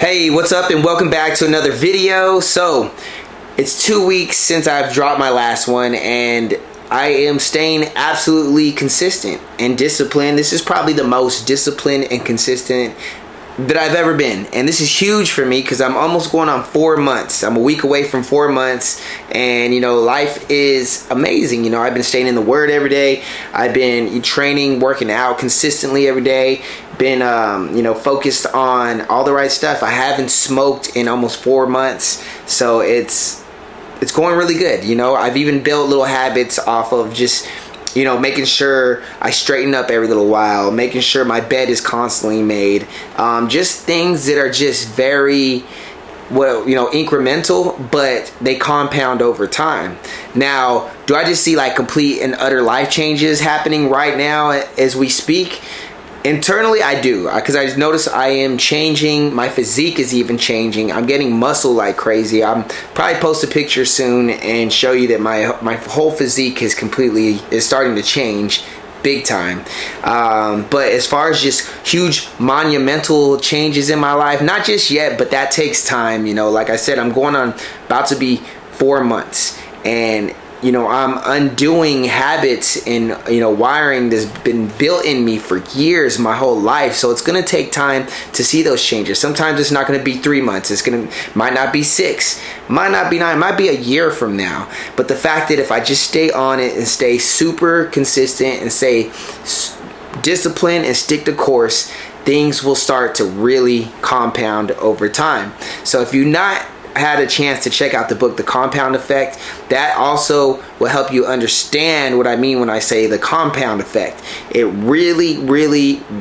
Hey, what's up and welcome back to another video. So it's 2 weeks since I've dropped my last one and I am staying absolutely consistent and disciplined. This is probably the most disciplined and consistent that I've ever been, and this is huge for me because I'm almost going on 4 months. I'm a week away from 4 months, and life is amazing. I've been staying in the Word every day. I've been training, working out consistently every day. Been focused on all the right stuff. I haven't smoked in almost 4 months, so it's going really good. I've even built little habits off of just making sure I straighten up every little while, making sure my bed is constantly made, just things that are just very incremental, but they compound over time. Now, do I just see like complete and utter life changes happening right now as we speak? Internally, I do, because I just noticed I am changing. My physique is even changing. I'm getting muscle like crazy. I'm probably post a picture soon and show you that my whole physique is starting to change big time. But as far as just huge monumental changes in my life, not just yet, but that takes time. Like I said, I'm going on about to be 4 months, and I'm undoing habits and wiring that's been built in me for years, my whole life. So it's gonna take time to see those changes. Sometimes it's not gonna be 3 months. Might not be 6, might not be 9, might be a year from now. But the fact that if I just stay on it and stay super consistent and stay disciplined and stick to course, things will start to really compound over time. So if you're not had a chance to check out the book The Compound Effect, that also will help you understand what I mean when I say the compound effect. It really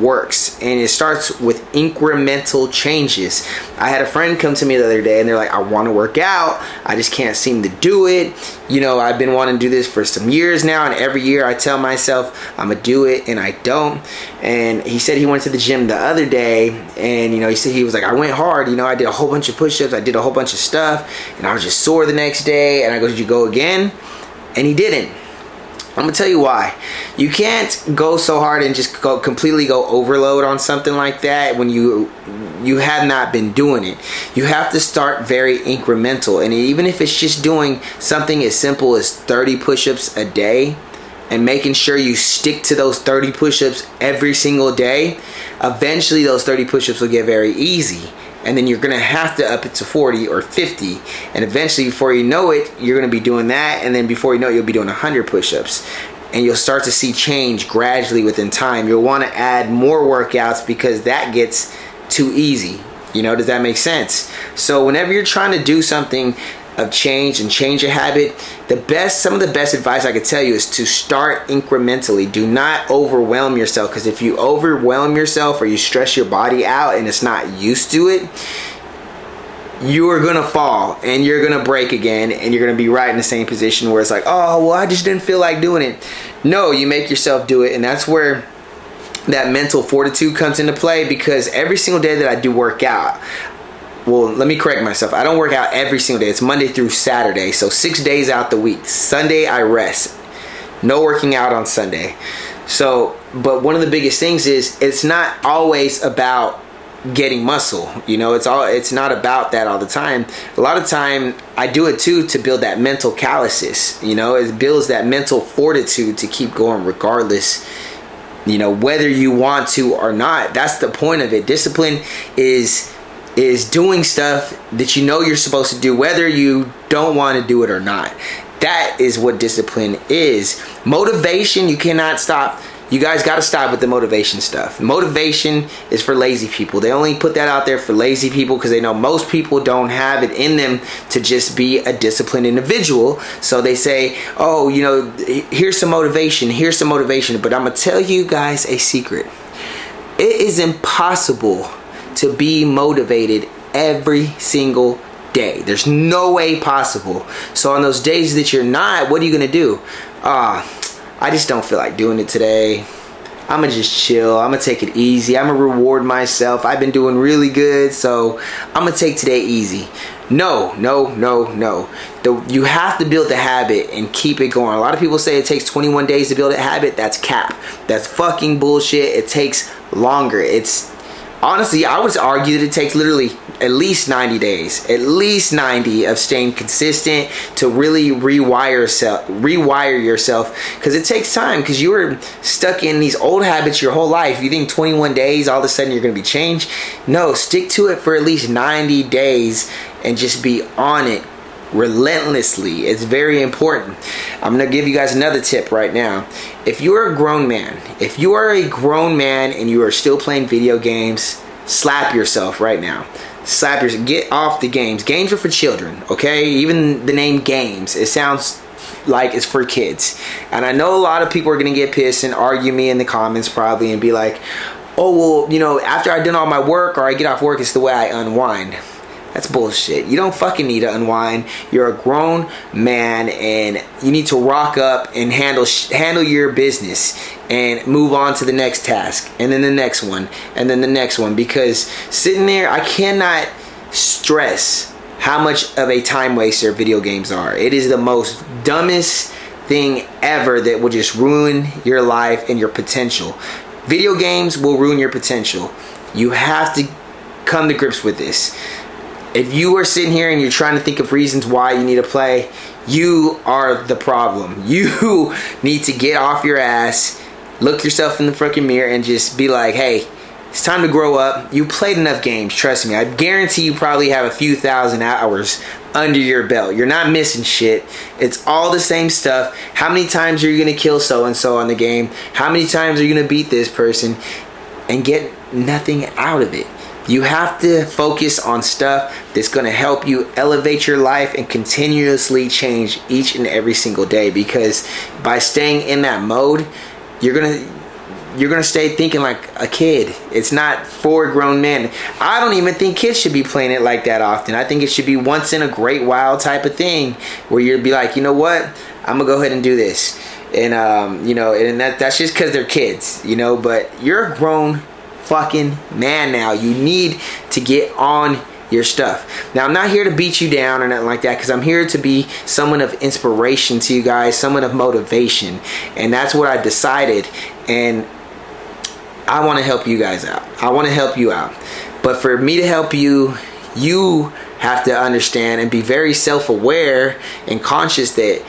works, and it starts with incremental changes. I had a friend come to me the other day and they're like, I want to work out, I just can't seem to do it. I've been wanting to do this for some years now, and every year I tell myself I'm gonna do it and I don't. And he said he went to the gym the other day, and he was like, I went hard, I did a whole bunch of push-ups, I did a whole bunch of stuff, and I was just sore the next day. And I go, did you go again? And he didn't. I'm gonna tell you why. You can't go so hard and just completely go overload on something like that when you have not been doing it. You have to start very incremental, and even if it's just doing something as simple as 30 push-ups a day and making sure you stick to those 30 push-ups every single day, eventually those 30 push-ups will get very easy. And then you're gonna have to up it to 40 or 50, and eventually, before you know it, you're gonna be doing that, and then before you know it, you'll be doing 100 push-ups, and you'll start to see change gradually within time. You'll want to add more workouts because that gets too easy. Does that make sense? So whenever you're trying to do something of change and change a habit, some of the best advice I could tell you is to start incrementally. Do not overwhelm yourself, because if you overwhelm yourself or you stress your body out and it's not used to it, you are gonna fall and you're gonna break again, and you're gonna be right in the same position where it's like, oh well, I just didn't feel like doing it. No, you make yourself do it, and that's where that mental fortitude comes into play. Because every single day that I do work out, well, let me correct myself. I don't work out every single day. It's Monday through Saturday, so 6 days out the week. Sunday, I rest. No working out on Sunday. So, but one of the biggest things is it's not always about getting muscle. It's not about that all the time. A lot of time, I do it too to build that mental calluses. It builds that mental fortitude to keep going regardless. Whether you want to or not. That's the point of it. Discipline is doing stuff that you're supposed to do, whether you don't want to do it or not. That is what discipline is. Motivation, you cannot stop. You guys got to stop with the motivation stuff. Motivation is for lazy people. They only put that out there for lazy people because they know most people don't have it in them to just be a disciplined individual. So they say, oh, here's some motivation, But I'm going to tell you guys a secret. It is impossible to be motivated every single day. There's no way possible. So on those days that you're not, what are you gonna do? I just don't feel like doing it today. I'm gonna just chill. I'm gonna take it easy. I'm gonna reward myself. I've been doing really good, so I'm gonna take today easy. No. You have to build the habit and keep it going. A lot of people say it takes 21 days to build a habit. That's cap. That's fucking bullshit. It takes longer. Honestly, I would argue that it takes literally at least 90 days, at least 90 of staying consistent to really rewire yourself, because it takes time, because you were stuck in these old habits your whole life. You think 21 days all of a sudden you're going to be changed? No, stick to it for at least 90 days and just be on it relentlessly. It's very important. I'm going to give you guys another tip right now. If you're a grown man, and you are still playing video games, slap yourself right now. Get off the games. Games are for children, okay? Even the name games, it sounds like it's for kids. And I know a lot of people are going to get pissed and argue me in the comments probably and be like, oh, well, you know, after I've done all my work or I get off work, it's the way I unwind. That's bullshit. You don't fucking need to unwind. You're a grown man and you need to rock up and handle your business and move on to the next task, and then the next one, and then the next one. Because sitting there, I cannot stress how much of a time waster video games are. It is the most dumbest thing ever that will just ruin your life and your potential. Video games will ruin your potential. You have to come to grips with this. If you are sitting here and you're trying to think of reasons why you need to play, you are the problem. You need to get off your ass, look yourself in the freaking mirror, and just be like, hey, it's time to grow up. You played enough games, trust me. I guarantee you probably have a few thousand hours under your belt. You're not missing shit. It's all the same stuff. How many times are you going to kill so-and-so on the game? How many times are you going to beat this person and get nothing out of it? You have to focus on stuff that's going to help you elevate your life and continuously change each and every single day. Because by staying in that mode, you're gonna stay thinking like a kid. It's not for grown men. I don't even think kids should be playing it like that often. I think it should be once in a great while type of thing, where you'd be like, you know what, I'm gonna go ahead and do this. And you know, and that's just because they're kids, you know. But you're a grown fucking man now. You need to get on your stuff. Now, I'm not here to beat you down or nothing like that, because I'm here to be someone of inspiration to you guys, someone of motivation, and that's what I decided. And I want to help you guys out. I want to help you out. But for me to help you, you have to understand and be very self-aware and conscious that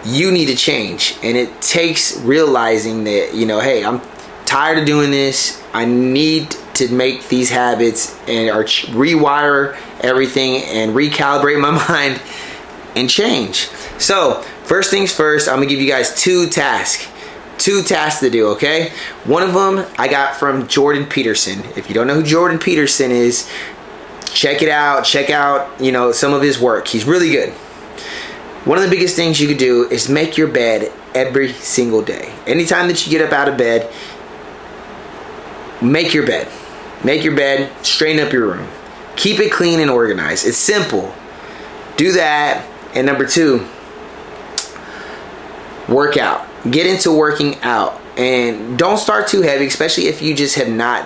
you need to change. And it takes realizing that, you know, hey, I'm tired of doing this. I need to make these habits and rewire everything and recalibrate my mind and change. So first things first, I'm gonna give you guys two tasks to do, okay? One of them I got from Jordan Peterson. If you don't know who Jordan Peterson is, check it out. Check out, you know, some of his work. He's really good. One of the biggest things you could do is make your bed every single day. Anytime that you get up out of bed, make your bed. Make your bed, straighten up your room. Keep it clean and organized. It's simple. Do that. And number two, work out. Get into working out. And don't start too heavy, especially if you just have not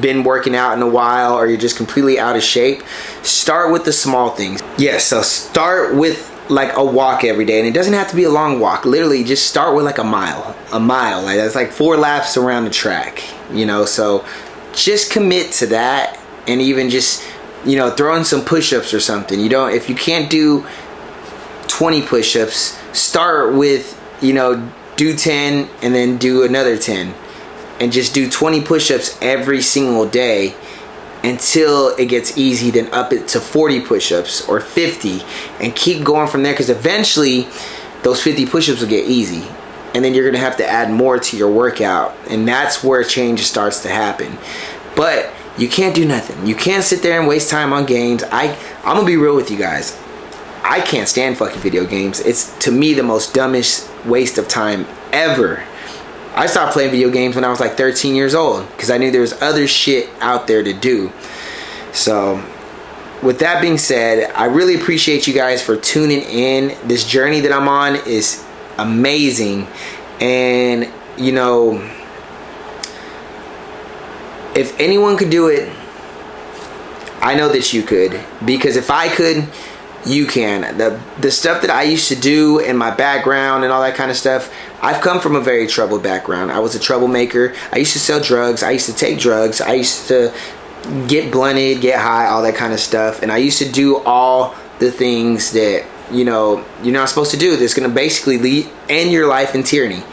been working out in a while or you're just completely out of shape. Start with the small things. Yes, so start with like a walk every day, and it doesn't have to be a long walk. Literally just start with like a mile, like that's like 4 laps around the track, you know. So just commit to that, and even just, you know, throw in some push-ups or something. You don't, if you can't do 20 push-ups, start with, you know, do 10 and then do another 10, and just do 20 push-ups every single day until it gets easy. Then up it to 40 push-ups or 50, and keep going from there, because eventually those 50 push-ups will get easy, and then you're gonna have to add more to your workout, and that's where change starts to happen. But you can't do nothing. You can't sit there and waste time on games. I'm gonna be real with you guys. I can't stand fucking video games. It's, to me, the most dumbest waste of time ever. I stopped playing video games when I was like 13 years old, because I knew there was other shit out there to do. So with that being said, I really appreciate you guys for tuning in. This journey that I'm on is amazing, and you know, if anyone could do it, I know that you could. Because if I could, you can. The stuff that I used to do in my background and all that kind of stuff, I've come from a very troubled background. I was a troublemaker. I used to sell drugs. I used to take drugs. I used to get blunted, get high, all that kind of stuff. And I used to do all the things that, you know, you're not supposed to do. That's going to basically end your life in tyranny.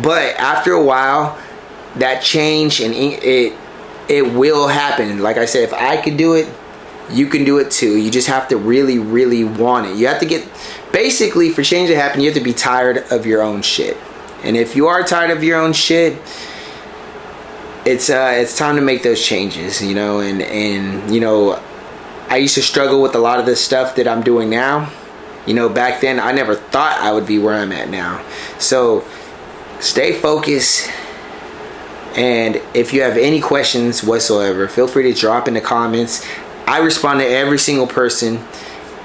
But after a while, that change, and it will happen. Like I said, if I could do it, you can do it too. You just have to really, really want it. You have to get, basically, for change to happen, you have to be tired of your own shit. And if you are tired of your own shit, it's time to make those changes, you know. And you know, I used to struggle with a lot of the stuff that I'm doing now. You know, back then I never thought I would be where I'm at now. So stay focused. And if you have any questions whatsoever, feel free to drop in the comments. I respond to every single person,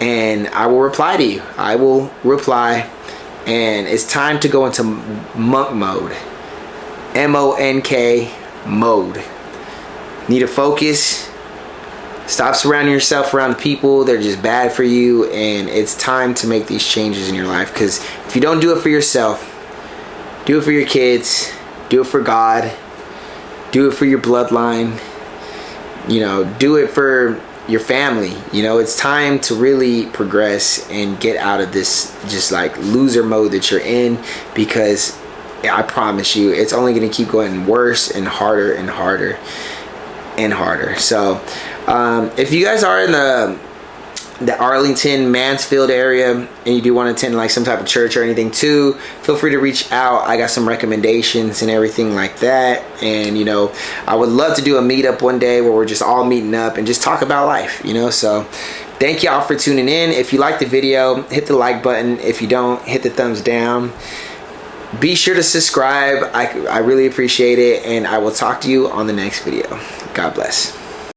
and I will reply to you. I will reply. And it's time to go into monk mode. M-O-N-K mode. Need to focus. Stop surrounding yourself around people that are just bad for you. And it's time to make these changes in your life. Because if you don't do it for yourself, do it for your kids. Do it for God. Do it for your bloodline. You know, do it for your family. You know, it's time to really progress and get out of this just like loser mode that you're in, because I promise you it's only going to keep going worse and harder and harder and harder. So if you guys are in the Arlington, Mansfield area, and you do want to attend like some type of church or anything too, feel free to reach out. I got some recommendations and everything like that. And you know, I would love to do a meetup one day where we're just all meeting up and just talk about life, you know. So thank y'all for tuning in. If you like the video, hit the like button. If you don't, hit the thumbs down. Be sure to subscribe. I really appreciate it, and I will talk to you on the next video. God bless.